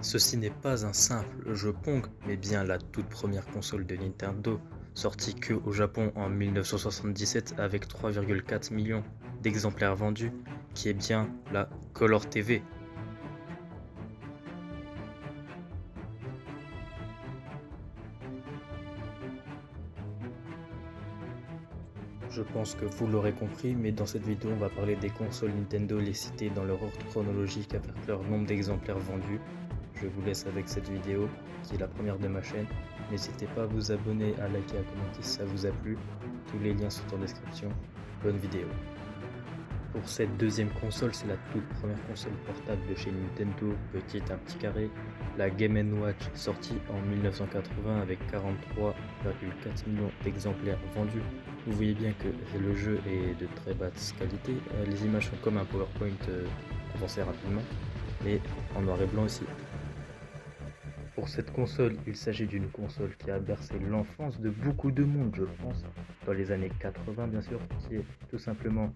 Ceci n'est pas un simple jeu Pong, mais bien la toute première console de Nintendo, sortie que au Japon en 1977 avec 3,4 millions d'exemplaires vendus, qui est bien la Color TV. Je pense que vous l'aurez compris, mais dans cette vidéo on va parler des consoles Nintendo, les citer dans leur ordre chronologique avec leur nombre d'exemplaires vendus. Je vous laisse avec cette vidéo, qui est la première de ma chaîne. N'hésitez pas à vous abonner, à liker, à commenter si ça vous a plu. Tous les liens sont en description. Bonne vidéo. Pour cette deuxième console, c'est la toute première console portable de chez Nintendo, petite, un petit carré, la Game Watch, sortie en 1980 avec 43,4 millions d'exemplaires vendus. Vous voyez bien que le jeu est de très basse qualité, les images sont comme un PowerPoint avancé rapidement, mais en noir et blanc aussi. Pour cette console, il s'agit d'une console qui a bercé l'enfance de beaucoup de monde, je pense, dans les années 80 bien sûr, qui est tout simplement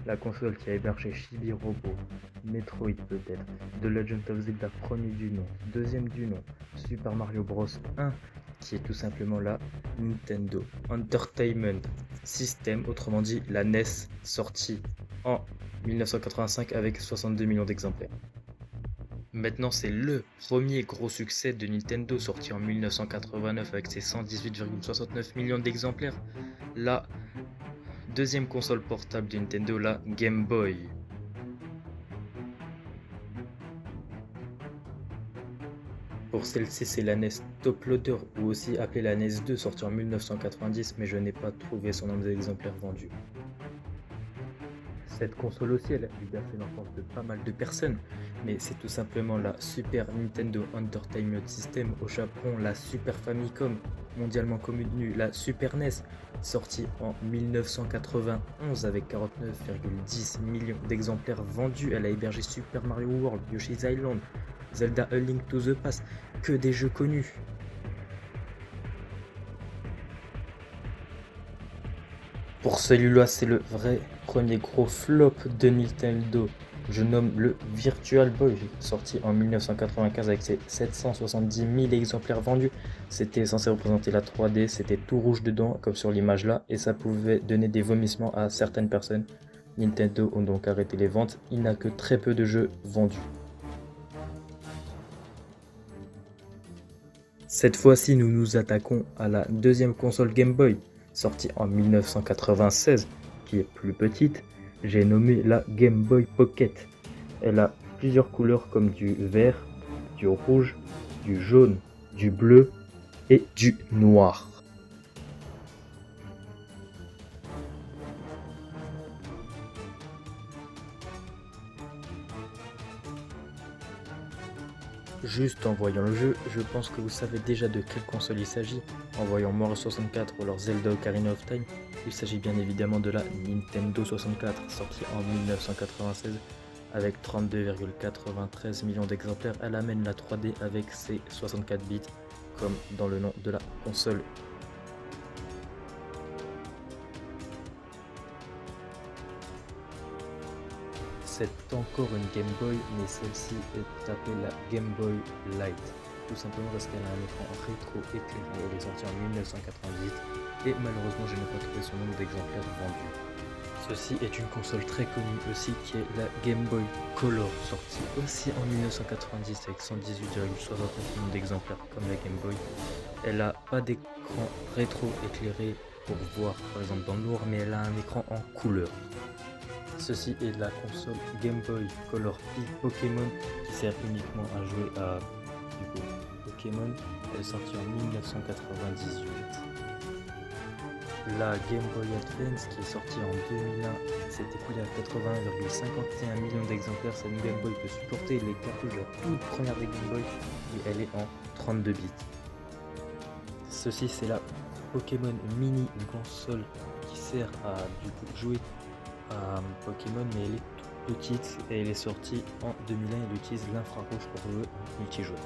la console qui a hébergé Chibi Robo, Metroid peut-être, The Legend of Zelda premier du nom, deuxième du nom, Super Mario Bros 1, qui est tout simplement la Nintendo Entertainment System, autrement dit la NES, sortie en 1985 avec 62 millions d'exemplaires. Maintenant, c'est le premier gros succès de Nintendo, sorti en 1989 avec ses 118,69 millions d'exemplaires. La deuxième console portable de Nintendo, la Game Boy. Pour celle-ci, c'est la NES Top Loader, ou aussi appelée la NES 2, sortie en 1990, mais je n'ai pas trouvé son nombre d'exemplaires vendus. Cette console aussi, elle a dû bercer l'enfance de pas mal de personnes, mais c'est tout simplement la Super Nintendo Entertainment System, au Japon la Super Famicom, mondialement connue la Super NES, sortie en 1991 avec 49,10 millions d'exemplaires vendus. Elle a hébergé Super Mario World, Yoshi's Island, Zelda A Link to the Past, que des jeux connus. Pour celui-là, c'est le vrai premier gros flop de Nintendo. Je nomme le Virtual Boy, sorti en 1995 avec ses 770 000 exemplaires vendus. C'était censé représenter la 3D, c'était tout rouge dedans, comme sur l'image là, et ça pouvait donner des vomissements à certaines personnes. Nintendo ont donc arrêté les ventes, il n'a que très peu de jeux vendus. Cette fois-ci, nous nous attaquons à la deuxième console Game Boy, sortie en 1996, qui est plus petite. J'ai nommé la Game Boy Pocket. Elle a plusieurs couleurs comme du vert, du rouge, du jaune, du bleu et du noir. Juste en voyant le jeu, je pense que vous savez déjà de quelle console il s'agit. En voyant Mario 64 ou alors Zelda Ocarina of Time, il s'agit bien évidemment de la Nintendo 64, sortie en 1996 avec 32,93 millions d'exemplaires. Elle amène la 3D avec ses 64 bits, comme dans le nom de la console. C'est encore une Game Boy, mais celle-ci est appelée la Game Boy Light, tout simplement parce qu'elle a un écran rétro éclairé. Elle est sortie en 1998 et malheureusement je n'ai pas trouvé son nombre d'exemplaires vendus. Ceci est une console très connue aussi qui est la Game Boy Color, sortie aussi en 1990 avec 118,69 millions d'exemplaires comme la Game Boy. Elle n'a pas d'écran rétro éclairé pour voir par exemple dans le noir, mais elle a un écran en couleur. Ceci est la console Game Boy Color Pokémon qui sert uniquement à jouer à Pokémon. Elle est sortie en 1998. La Game Boy Advance qui est sortie en 2001 s'est écoulée à 80,51 millions d'exemplaires. Cette Game Boy peut supporter les cartouches de la toute première des Game Boy et elle est en 32 bits. Ceci c'est la Pokémon Mini, une console qui sert à jouer à Pokémon, mais elle est toute petite et elle est sortie en 2001. Elle utilise l'infrarouge pour jouer multijoueur.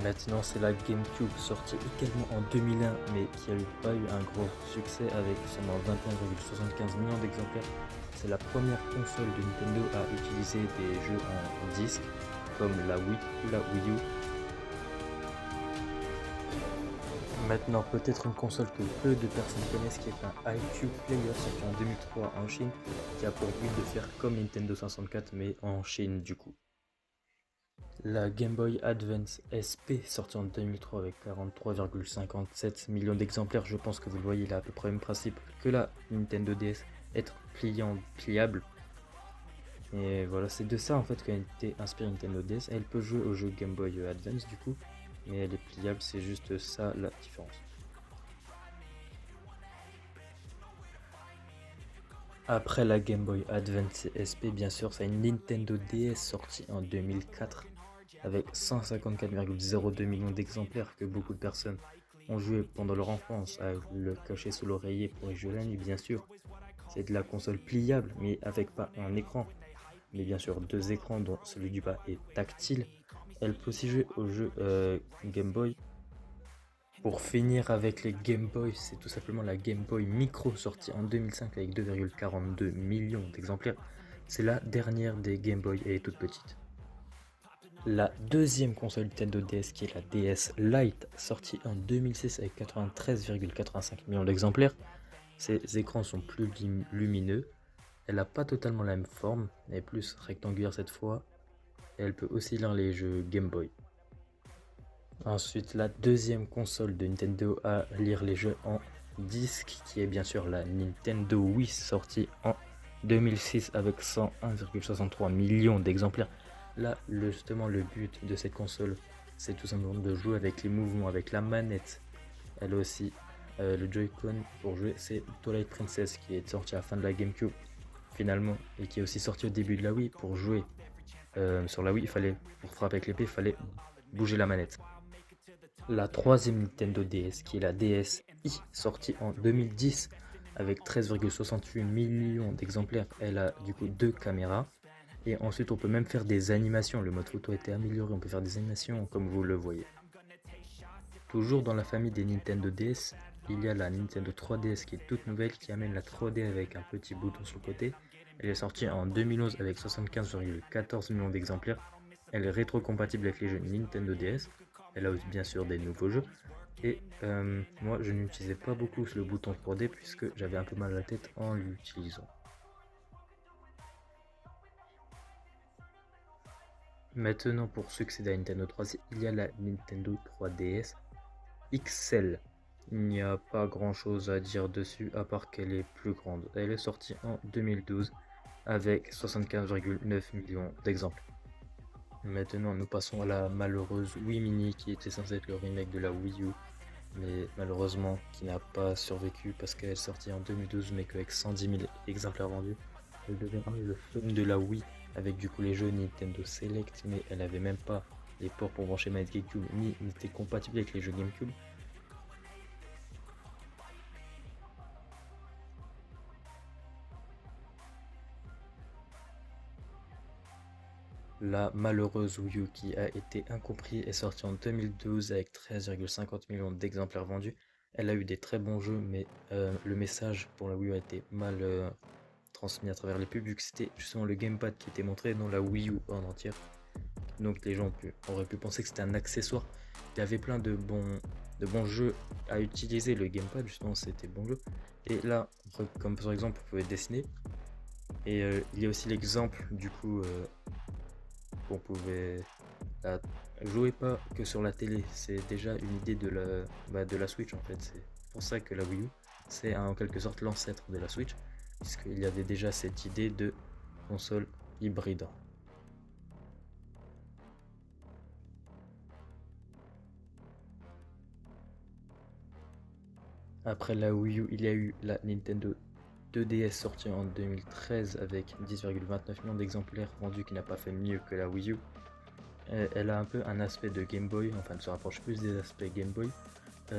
Maintenant c'est la GameCube, sortie également en 2001 mais qui n'a pas eu un gros succès avec seulement 21,75 millions d'exemplaires. C'est la première console de Nintendo à utiliser des jeux en disque. comme la Wii ou la Wii U. Maintenant, peut-être une console que peu de personnes connaissent, qui est un iQue Player sorti en 2003 en Chine, qui a pour but de faire comme Nintendo 64 mais en Chine du coup. La Game Boy Advance SP sortie en 2003 avec 43,57 millions d'exemplaires, je pense que vous le voyez, il a à peu près le même principe que la Nintendo DS, être pliable. Et voilà, c'est de ça en fait qu'a été inspirée Nintendo DS. Elle peut jouer au jeu Game Boy Advance du coup, mais elle est pliable, c'est juste ça la différence. Après la Game Boy Advance SP, bien sûr, c'est une Nintendo DS sortie en 2004 avec 154,02 millions d'exemplaires que beaucoup de personnes ont joué pendant leur enfance à le cacher sous l'oreiller pour y jouer la nuit, bien sûr. C'est de la console pliable, mais avec pas un écran, mais bien sûr 2 écrans dont celui du bas est tactile. Elle peut aussi jouer au jeu Game Boy. Pour finir avec les Game Boy, c'est tout simplement la Game Boy Micro sortie en 2005 avec 2,42 millions d'exemplaires. C'est la dernière des Game Boy et est toute petite. La deuxième console Nintendo DS qui est la DS Lite sortie en 2006 avec 93,85 millions d'exemplaires. Ses écrans sont plus lumineux. Elle n'a pas totalement la même forme, elle est plus rectangulaire cette fois. Et elle peut aussi lire les jeux Game Boy. Ensuite, la deuxième console de Nintendo à lire les jeux en disque, qui est bien sûr la Nintendo Wii, sortie en 2006 avec 101,63 millions d'exemplaires. Là, justement, le but de cette console, c'est tout simplement de jouer avec les mouvements, avec la manette. Elle a aussi le Joy-Con pour jouer, c'est Twilight Princess qui est sorti à la fin de la GameCube finalement, et qui est aussi sorti au début de la Wii. Pour jouer sur la Wii, pour frapper avec l'épée, il fallait bouger la manette. La troisième Nintendo DS, qui est la DSi, sortie en 2010 avec 13,68 millions d'exemplaires. Elle a du coup 2 caméras. Et ensuite, on peut même faire des animations. Le mode photo a été amélioré, on peut faire des animations comme vous le voyez. Toujours dans la famille des Nintendo DS, il y a la Nintendo 3DS qui est toute nouvelle, qui amène la 3D avec un petit bouton sur le côté. Elle est sortie en 2011 avec 75,14 millions d'exemplaires. Elle est rétrocompatible avec les jeux Nintendo DS. Elle a aussi bien sûr des nouveaux jeux. Et moi, je n'utilisais pas beaucoup le bouton 3D puisque j'avais un peu mal à la tête en l'utilisant. Maintenant, pour succéder à Nintendo 3DS, il y a la Nintendo 3DS XL. Il n'y a pas grand chose à dire dessus à part qu'elle est plus grande. Elle est sortie en 2012 avec 75,9 millions d'exemplaires. Maintenant, nous passons à la malheureuse Wii Mini qui était censée être le remake de la Wii U, mais malheureusement qui n'a pas survécu parce qu'elle est sortie en 2012 mais qu'avec 110 000 exemplaires vendus. Elle devait ramener le fun de la Wii avec du coup les jeux Nintendo Select, mais elle n'avait même pas les ports pour brancher manette GameCube ni n'était compatible avec les jeux GameCube. La malheureuse Wii U qui a été incompris est sortie en 2012 avec 13,50 millions d'exemplaires vendus. Elle a eu des très bons jeux, mais le message pour la Wii U a été mal transmis à travers les pubs, vu que c'était justement le gamepad qui était montré, non la Wii U en entière. Donc les gens auraient pu penser que c'était un accessoire. Il y avait plein de bons jeux à utiliser, le gamepad justement c'était bon jeu. Et là, comme par exemple vous pouvez dessiner. Et il y a aussi l'exemple du coup qu'on pouvait jouer pas que sur la télé. C'est déjà une idée de la Switch en fait. C'est pour ça que la Wii U c'est en quelque sorte l'ancêtre de la Switch, puisqu'il y avait déjà cette idée de console hybride. Après la Wii U, il y a eu la Nintendo 2DS sortie en 2013 avec 10,29 millions d'exemplaires vendus, qui n'a pas fait mieux que la Wii U. Elle a un peu un aspect de Game Boy, enfin elle se rapproche plus des aspects Game Boy.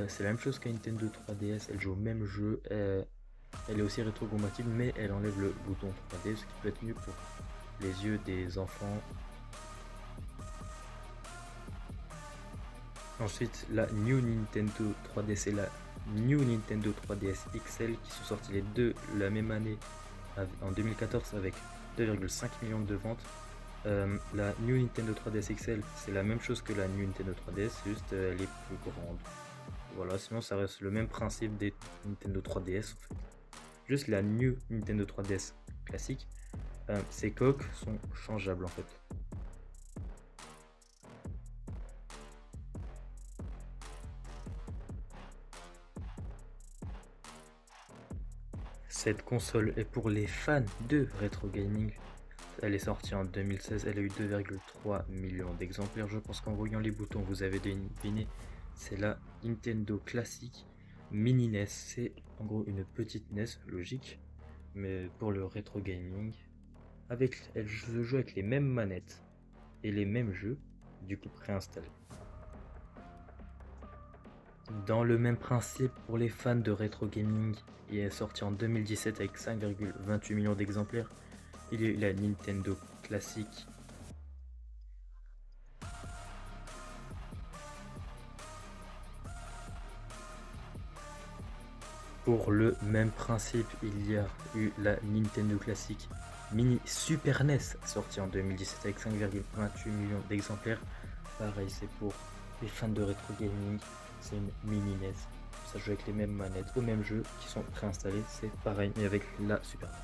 C'est la même chose qu'à Nintendo 3DS, elle joue au même jeu, elle est aussi rétro-compatible mais elle enlève le bouton 3D, ce qui peut être mieux pour les yeux des enfants. Ensuite, la New Nintendo 3DS et la New Nintendo 3DS XL qui sont sortis les deux la même année en 2014 avec 2,5 millions de ventes. La New Nintendo 3DS XL, c'est la même chose que la New Nintendo 3DS, juste elle est plus grande. Voilà, sinon ça reste le même principe des Nintendo 3DS en fait. Juste la New Nintendo 3DS classique, ses coques sont changeables en fait. Cette console est pour les fans de rétro gaming. Elle est sortie en 2016, elle a eu 2,3 millions d'exemplaires. Je pense qu'en voyant les boutons, vous avez deviné. C'est la Nintendo classique mini NES. C'est en gros une petite NES, logique, mais pour le rétro gaming. Elle se joue avec les mêmes manettes et les mêmes jeux, du coup préinstallés. Dans le même principe pour les fans de rétro gaming, il est sorti en 2017 avec 5,28 millions d'exemplaires. Il y a eu la Nintendo classique. Pour le même principe, il y a eu la Nintendo classique mini Super NES sortie en 2017 avec 5,28 millions d'exemplaires. Pareil, c'est pour les fans de rétro gaming, c'est une mini NES. Ça joue avec les mêmes manettes, aux mêmes jeux qui sont préinstallés, c'est pareil, mais avec la Super NES.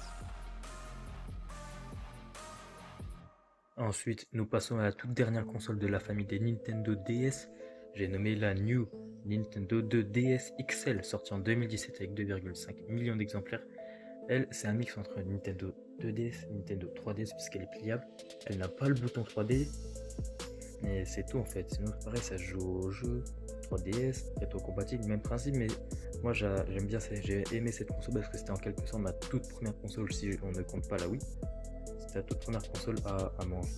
Ensuite, nous passons à la toute dernière console de la famille des Nintendo DS. J'ai nommé la New Nintendo 2DS XL, sortie en 2017 avec 2,5 millions d'exemplaires. Elle, c'est un mix entre Nintendo 2DS et Nintendo 3DS puisqu'elle est pliable. Elle n'a pas le bouton 3D, mais c'est tout en fait. Sinon, pareil, ça se joue au jeu 3DS, rétro-compatible, même principe. Mais moi, j'aime bien, j'ai aimé cette console parce que c'était en quelque sorte ma toute première console si on ne compte pas la Wii. C'était la toute première console à manger.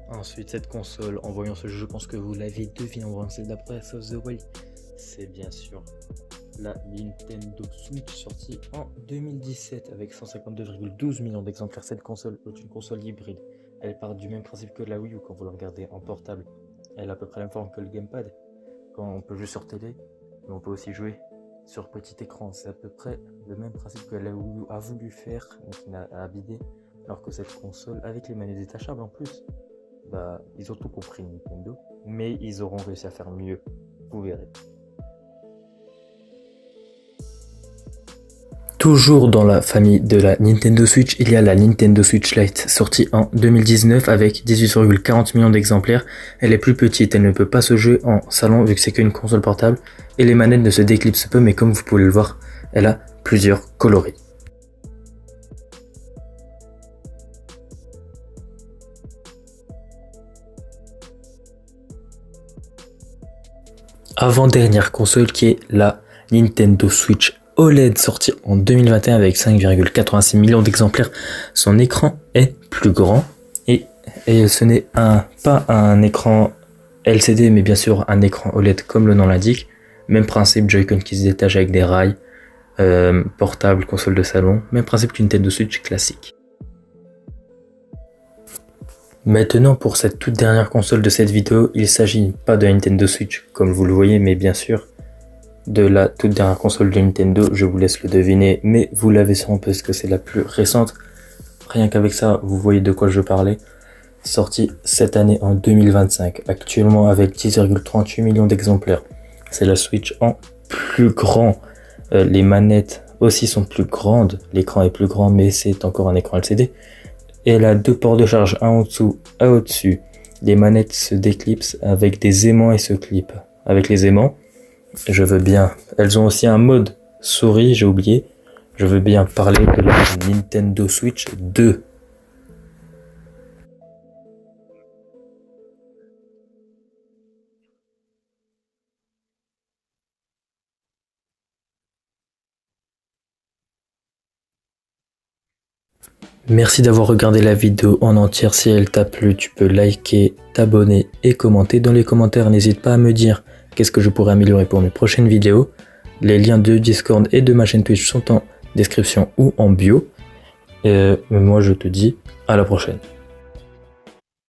Ensuite, cette console, en voyant ce jeu, je pense que vous l'avez deviné en voyant celle d'après, of the Wild, c'est bien sûr la Nintendo Switch sortie en 2017 avec 152,12 millions d'exemplaires. Cette console est une console hybride. Elle part du même principe que la Wii U quand vous la regardez en portable. Elle a à peu près la même forme que le gamepad. Quand on peut jouer sur télé, mais on peut aussi jouer sur petit écran. C'est à peu près le même principe que la Wii U a voulu faire, mais qui n'a abidé. Alors que cette console, avec les manettes détachables en plus, ils ont tout compris Nintendo, mais ils auront réussi à faire mieux, vous verrez. Toujours dans la famille de la Nintendo Switch, il y a la Nintendo Switch Lite, sortie en 2019 avec 18,40 millions d'exemplaires. Elle est plus petite, elle ne peut pas se jouer en salon vu que c'est qu'une console portable, et les manettes ne se déclipsent peu, mais comme vous pouvez le voir, elle a plusieurs coloris. Avant-dernière console qui est la Nintendo Switch OLED sortie en 2021 avec 5,86 millions d'exemplaires. Son écran est plus grand et ce n'est pas un écran LCD mais bien sûr un écran OLED comme le nom l'indique. Même principe, Joy-Con qui se détache avec des rails, portable, console de salon, même principe qu'une Nintendo Switch classique. Maintenant pour cette toute dernière console de cette vidéo, il s'agit pas de Nintendo Switch comme vous le voyez, mais bien sûr de la toute dernière console de Nintendo. Je vous laisse le deviner, mais vous l'avez sûrement parce que c'est la plus récente. Rien qu'avec ça, vous voyez de quoi je parlais. Sortie cette année en 2025, actuellement avec 10,38 millions d'exemplaires. C'est la Switch en plus grand. Les manettes aussi sont plus grandes, l'écran est plus grand, mais c'est encore un écran LCD. Et elle a deux ports de charge, un en dessous, un au-dessus. Les manettes se déclipsent avec des aimants et se clipent. Avec les aimants, je veux bien. Elles ont aussi un mode souris, j'ai oublié. Je veux bien parler de la Nintendo Switch 2. Merci d'avoir regardé la vidéo en entière. Si elle t'a plu, tu peux liker, t'abonner et commenter. Dans les commentaires, n'hésite pas à me dire qu'est-ce que je pourrais améliorer pour mes prochaines vidéos. Les liens de Discord et de ma chaîne Twitch sont en description ou en bio. Et moi, je te dis à la prochaine.